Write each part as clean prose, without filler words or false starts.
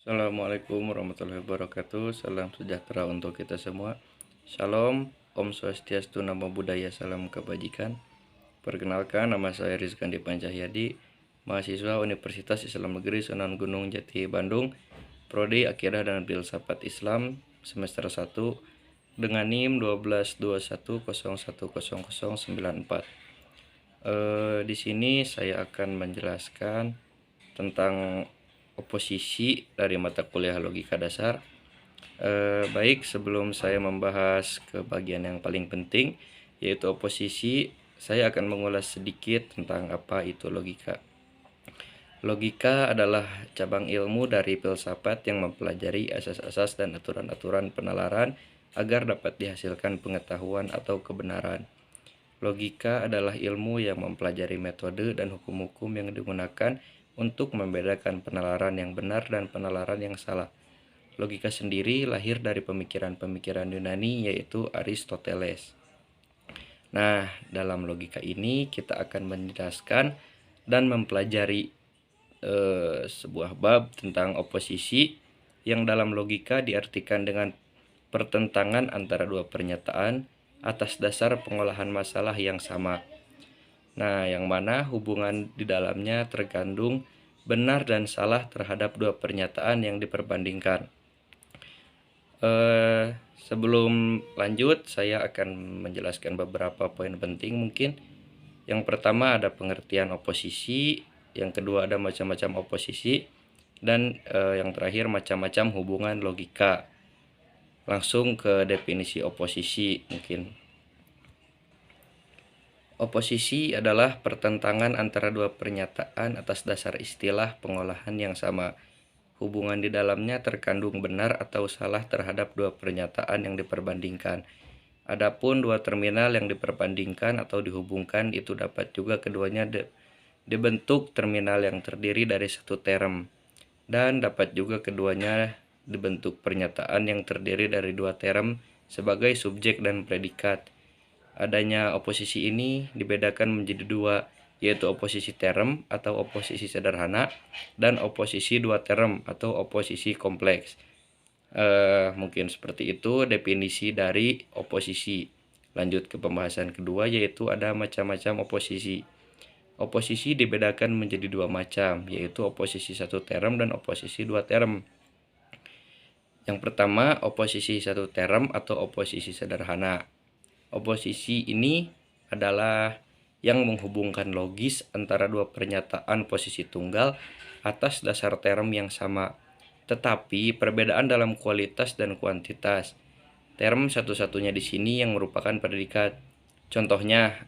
Assalamualaikum warahmatullahi wabarakatuh. Salam sejahtera untuk kita semua. Shalom, Om Swastiastu, Namo Buddhaya, salam kebajikan. Perkenalkan, nama saya Rizkandi Pancahyadi, mahasiswa Universitas Islam Negeri Sunan Gunung Jati, Bandung, Prodi Akidah dan Filsafat Islam, semester 1, dengan NIM 1221010094. Di sini saya akan menjelaskan tentang oposisi dari mata kuliah logika dasar. Baik, sebelum saya membahas ke bagian yang paling penting, yaitu oposisi, saya akan mengulas sedikit tentang apa itu logika. Logika adalah cabang ilmu dari filsafat yang mempelajari asas-asas dan aturan-aturan penalaran agar dapat dihasilkan pengetahuan atau kebenaran. Logika adalah ilmu yang mempelajari metode dan hukum-hukum yang digunakan untuk membedakan penalaran yang benar dan penalaran yang salah. Logika sendiri lahir dari pemikiran-pemikiran Yunani, yaitu Aristoteles. Nah, dalam logika ini kita akan menjelaskan dan mempelajari sebuah bab tentang oposisi yang dalam logika diartikan dengan pertentangan antara dua pernyataan atas dasar pengolahan masalah yang sama. Nah, yang mana hubungan di dalamnya terkandung benar dan salah terhadap dua pernyataan yang diperbandingkan. Sebelum lanjut, saya akan menjelaskan beberapa poin penting mungkin. Yang pertama ada pengertian oposisi, yang kedua ada macam-macam oposisi, dan yang terakhir macam-macam hubungan logika. Langsung ke definisi oposisi mungkin. Oposisi adalah pertentangan antara dua pernyataan atas dasar istilah pengolahan yang sama. Hubungan di dalamnya terkandung benar atau salah terhadap dua pernyataan yang diperbandingkan. Adapun dua terminal yang diperbandingkan atau dihubungkan itu dapat juga keduanya dibentuk terminal yang terdiri dari satu term, dan dapat juga keduanya dibentuk pernyataan yang terdiri dari dua term sebagai subjek dan predikat. Adanya oposisi ini dibedakan menjadi dua, yaitu oposisi term atau oposisi sederhana dan oposisi dua term atau oposisi kompleks. Mungkin seperti itu definisi dari oposisi. Lanjut ke pembahasan kedua, yaitu ada macam-macam oposisi. Oposisi dibedakan menjadi dua macam, yaitu oposisi satu term dan oposisi dua term. Yang pertama, oposisi satu term atau oposisi sederhana. Oposisi ini adalah yang menghubungkan logis antara dua pernyataan posisi tunggal atas dasar term yang sama, tetapi perbedaan dalam kualitas dan kuantitas. Term satu-satunya di sini yang merupakan predikat. Contohnya,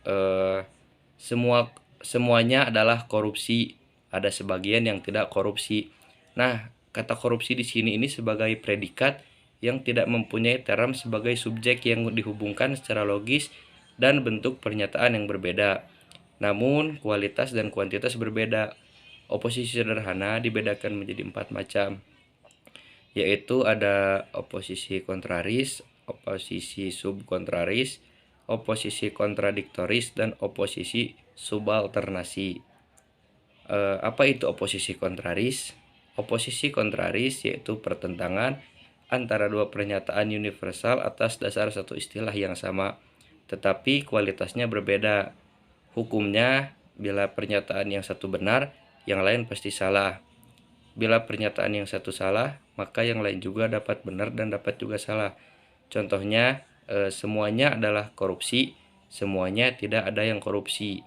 semuanya adalah korupsi. Ada sebagian yang tidak korupsi. Nah, kata korupsi di sini ini sebagai predikat yang tidak mempunyai term sebagai subjek yang dihubungkan secara logis dan bentuk pernyataan yang berbeda. Namun, kualitas dan kuantitas berbeda. Oposisi sederhana dibedakan menjadi 4 macam, yaitu ada oposisi kontraris, oposisi subkontraris, oposisi kontradiktoris, dan oposisi subalternasi. Apa itu oposisi kontraris? Oposisi kontraris yaitu pertentangan antara dua pernyataan universal atas dasar satu istilah yang sama, tetapi kualitasnya berbeda. Hukumnya, bila pernyataan yang satu benar, yang lain pasti salah. Bila pernyataan yang satu salah, maka yang lain juga dapat benar dan dapat juga salah. Contohnya, semuanya adalah korupsi, semuanya tidak ada yang korupsi.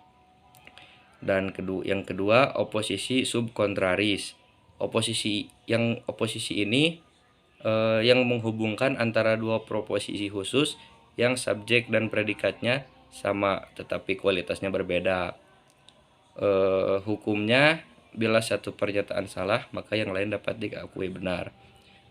Dan yang kedua, oposisi subkontraris. Oposisi ini yang menghubungkan antara dua proposisi khusus yang subjek dan predikatnya sama tetapi kualitasnya berbeda. Hukumnya, bila satu pernyataan salah, maka yang lain dapat diakui benar.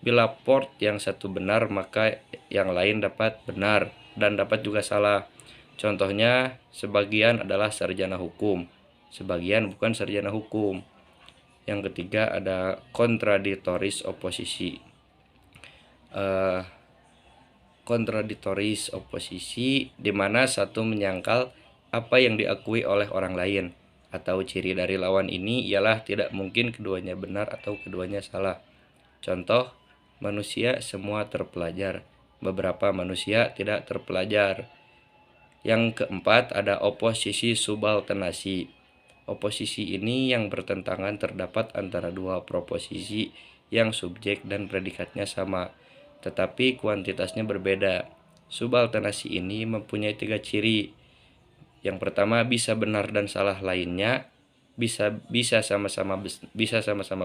Bila port yang satu benar, maka yang lain dapat benar dan dapat juga salah. Contohnya, sebagian adalah sarjana hukum, sebagian bukan sarjana hukum. Yang ketiga ada kontradiktoris oposisi. Kontradiktoris oposisi di mana satu menyangkal apa yang diakui oleh orang lain, atau ciri dari lawan ini ialah tidak mungkin keduanya benar atau keduanya salah. Contoh, manusia semua terpelajar, beberapa manusia tidak terpelajar. Yang keempat ada oposisi subalternasi. Oposisi ini yang bertentangan terdapat antara dua proposisi yang subjek dan predikatnya sama, tetapi kuantitasnya berbeda. Subalternasi ini mempunyai 3 ciri. Yang pertama, bisa benar dan salah lainnya, bisa sama-sama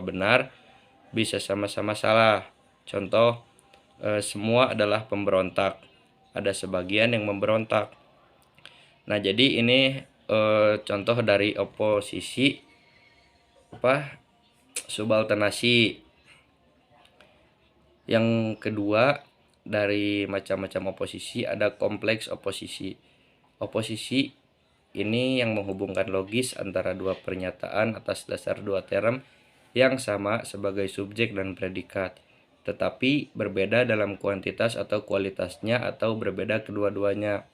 benar, bisa sama-sama salah. Contoh, semua adalah pemberontak. Ada sebagian yang memberontak. Nah, jadi ini contoh dari oposisi subalternasi. Yang kedua, dari macam-macam oposisi ada kompleks oposisi. Oposisi ini yang menghubungkan logis antara dua pernyataan atas dasar dua term yang sama sebagai subjek dan predikat, tetapi berbeda dalam kuantitas atau kualitasnya atau berbeda kedua-duanya.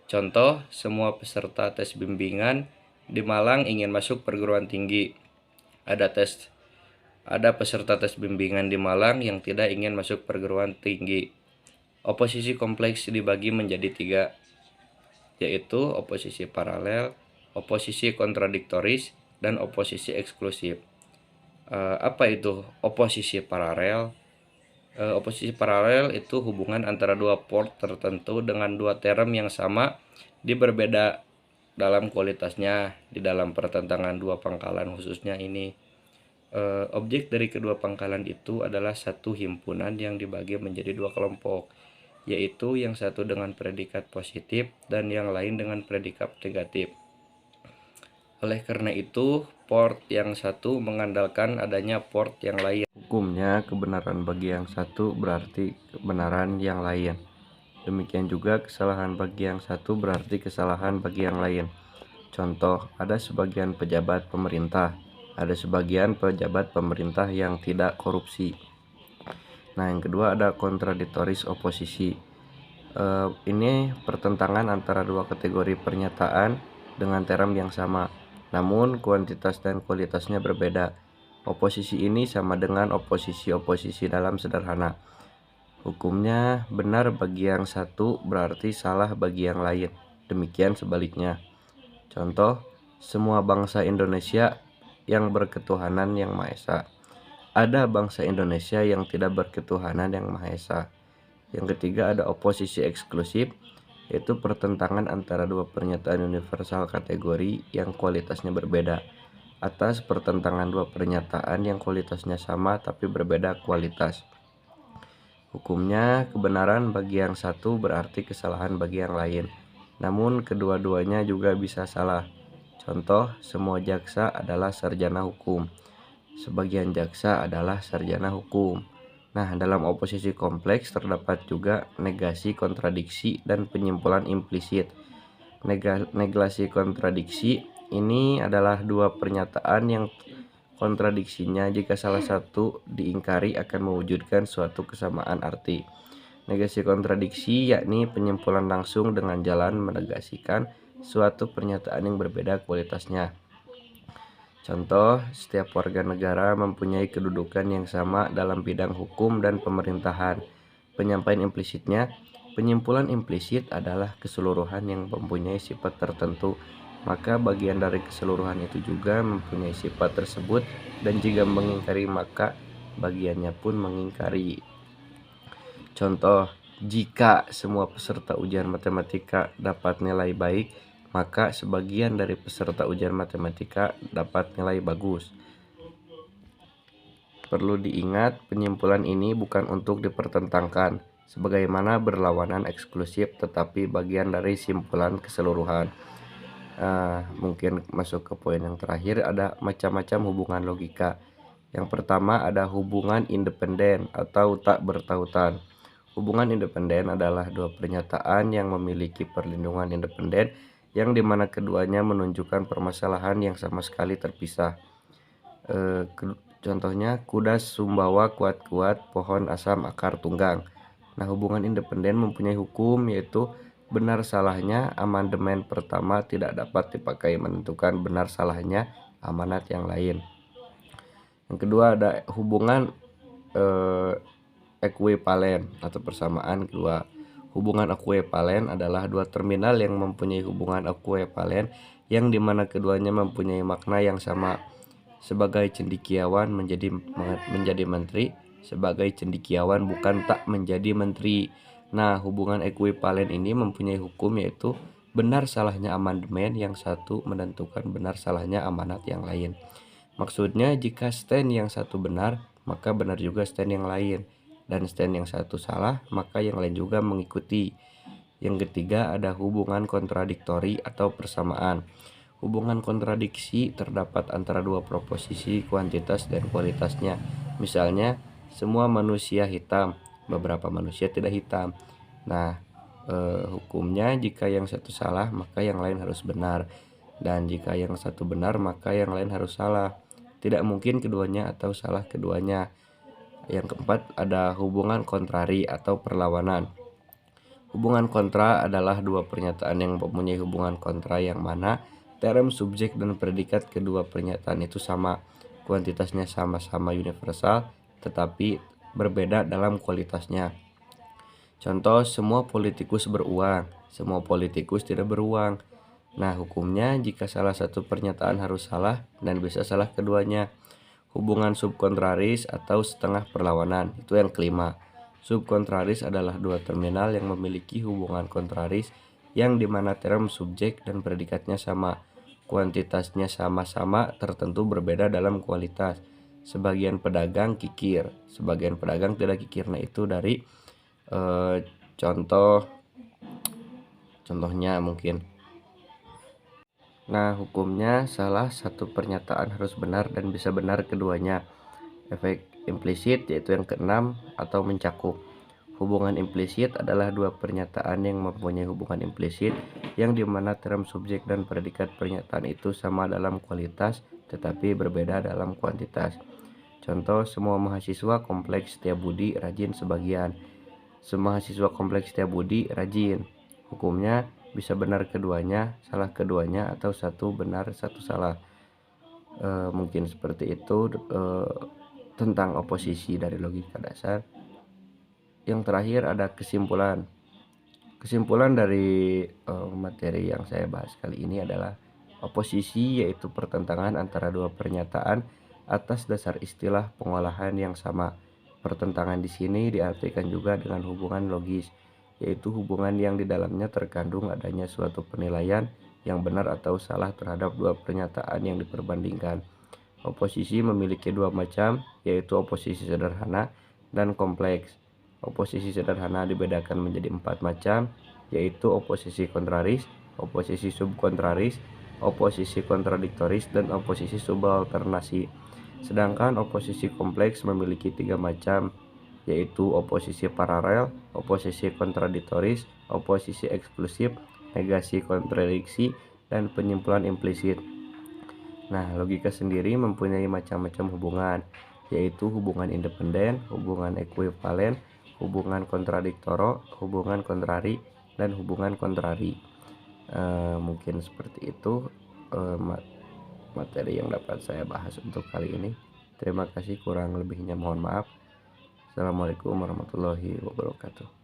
Contoh, semua peserta tes bimbingan di Malang ingin masuk perguruan tinggi. Ada peserta tes bimbingan di Malang yang tidak ingin masuk perguruan tinggi. Oposisi kompleks dibagi menjadi 3, yaitu oposisi paralel, oposisi kontradiktoris, dan oposisi eksklusif. Apa itu oposisi paralel? Oposisi paralel itu hubungan antara dua port tertentu dengan dua term yang sama berbeda dalam kualitasnya di dalam pertentangan dua pangkalan khususnya ini. Objek dari kedua pangkalan itu adalah satu himpunan yang dibagi menjadi dua kelompok, yaitu yang satu dengan predikat positif dan yang lain dengan predikat negatif. Oleh karena itu, port yang satu mengandalkan adanya port yang lain. Hukumnya, kebenaran bagi yang satu berarti kebenaran yang lain. Demikian juga kesalahan bagi yang satu berarti kesalahan bagi yang lain. Contoh, ada sebagian pejabat pemerintah yang tidak korupsi. Nah, yang kedua ada kontradiktoris oposisi. Ini pertentangan antara dua kategori pernyataan dengan term yang sama, namun kuantitas dan kualitasnya berbeda. Oposisi ini sama dengan oposisi dalam sederhana. Hukumnya, benar bagi yang satu berarti salah bagi yang lain. Demikian sebaliknya. Contoh, semua bangsa Indonesia yang berketuhanan yang Maha Esa. Ada bangsa Indonesia yang tidak berketuhanan yang Maha Esa. Yang ketiga ada oposisi eksklusif, yaitu pertentangan antara dua pernyataan universal kategori yang kualitasnya berbeda. Atas pertentangan dua pernyataan yang kualitasnya sama tapi berbeda kualitas. Hukumnya, kebenaran bagi yang satu berarti kesalahan bagi yang lain, namun kedua-duanya juga bisa salah. Contoh, semua jaksa adalah sarjana hukum, sebagian jaksa adalah sarjana hukum. Nah, dalam oposisi kompleks terdapat juga negasi kontradiksi dan penyimpulan implisit. Negasi kontradiksi ini adalah dua pernyataan yang kontradiksinya jika salah satu diingkari akan mewujudkan suatu kesamaan arti. Negasi kontradiksi yakni penyimpulan langsung dengan jalan menegasikan suatu pernyataan yang berbeda kualitasnya. Contoh, setiap warga negara mempunyai kedudukan yang sama dalam bidang hukum dan pemerintahan. Penyampaian implisitnya, penyimpulan implisit adalah keseluruhan yang mempunyai sifat tertentu, maka bagian dari keseluruhan itu juga mempunyai sifat tersebut, dan jika mengingkari maka bagiannya pun mengingkari. Contoh, jika semua peserta ujian matematika dapat nilai baik, maka sebagian dari peserta ujian matematika dapat nilai bagus. Perlu diingat, penyimpulan ini bukan untuk dipertentangkan, sebagaimana berlawanan eksklusif, tetapi bagian dari simpulan keseluruhan. Mungkin masuk ke poin yang terakhir, ada macam-macam hubungan logika. Yang pertama ada hubungan independen atau tak bertautan. Hubungan independen adalah dua pernyataan yang memiliki perlindungan independen, yang dimana keduanya menunjukkan permasalahan yang sama sekali terpisah. Contohnya, kuda Sumbawa kuat-kuat, pohon asam akar tunggang. Nah, hubungan independen mempunyai hukum, yaitu benar salahnya amandemen pertama tidak dapat dipakai menentukan benar salahnya amanat yang lain. Yang kedua ada hubungan eh, ekuivalen atau persamaan kedua. Hubungan ekuivalen adalah dua terminal yang mempunyai hubungan ekuivalen yang dimana keduanya mempunyai makna yang sama. Sebagai cendekiawan menjadi menteri, sebagai cendekiawan bukan tak menjadi menteri. Nah, hubungan ekuivalen ini mempunyai hukum yaitu benar salahnya amandemen yang satu menentukan benar salahnya amanat yang lain. Maksudnya jika stand yang satu benar, maka benar juga stand yang lain. Dan stand yang satu salah, maka yang lain juga mengikuti. Yang ketiga ada hubungan kontradiktori atau persamaan. Hubungan kontradiksi terdapat antara dua proposisi kuantitas dan kualitasnya. Misalnya, semua manusia hitam, beberapa manusia tidak hitam. Nah, hukumnya jika yang satu salah, maka yang lain harus benar. Dan jika yang satu benar, maka yang lain harus salah. Tidak mungkin keduanya atau salah keduanya. Yang keempat ada hubungan kontrari atau perlawanan. Hubungan kontra adalah dua pernyataan yang mempunyai hubungan kontra yang mana term, subjek, dan predikat kedua pernyataan itu sama. Kuantitasnya sama-sama universal, tetapi berbeda dalam kualitasnya. Contoh, semua politikus beruang, semua politikus tidak beruang. Nah, hukumnya jika salah satu pernyataan harus salah dan bisa salah keduanya. Hubungan subkontraris atau setengah perlawanan, itu yang kelima. Subkontraris adalah dua terminal yang memiliki hubungan kontraris yang dimana term, subjek, dan predikatnya sama. Kuantitasnya sama-sama tertentu berbeda dalam kualitas. Sebagian pedagang kikir, sebagian pedagang tidak kikir. Nah, itu dari contohnya mungkin. Nah, hukumnya salah satu pernyataan harus benar dan bisa benar keduanya. Efek implisit yaitu yang keenam atau mencakup. Hubungan implisit adalah dua pernyataan yang mempunyai hubungan implisit yang dimana term, subjek, dan predikat pernyataan itu sama dalam kualitas tetapi berbeda dalam kuantitas. Contoh, semua mahasiswa kompleks Setiabudi rajin sebagian. Semua mahasiswa kompleks Setiabudi rajin. Hukumnya bisa benar keduanya, salah keduanya, atau satu benar satu salah. Mungkin seperti itu tentang oposisi dari logika dasar. Yang terakhir ada kesimpulan. Kesimpulan dari materi yang saya bahas kali ini adalah oposisi yaitu pertentangan antara dua pernyataan atas dasar istilah pengolahan yang sama. Pertentangan di sini diartikan juga dengan hubungan logis, yaitu hubungan yang di dalamnya terkandung adanya suatu penilaian yang benar atau salah terhadap dua pernyataan yang diperbandingkan. Oposisi memiliki dua macam, yaitu oposisi sederhana dan kompleks. Oposisi sederhana dibedakan menjadi 4 macam, yaitu oposisi kontraris, oposisi subkontraris, oposisi kontradiktoris, dan oposisi subalternasi. Sedangkan oposisi kompleks memiliki 3 macam, yaitu oposisi paralel, oposisi kontradiktoris, oposisi eksklusif, negasi kontradiksi, dan penyimpulan implisit. Nah, logika sendiri mempunyai macam-macam hubungan, yaitu hubungan independen, hubungan ekuivalen, hubungan kontradiktoro, hubungan kontrari, dan hubungan kontrari. Mungkin seperti itu materi yang dapat saya bahas untuk kali ini. Terima kasih, kurang lebihnya mohon maaf. Assalamualaikum warahmatullahi wabarakatuh.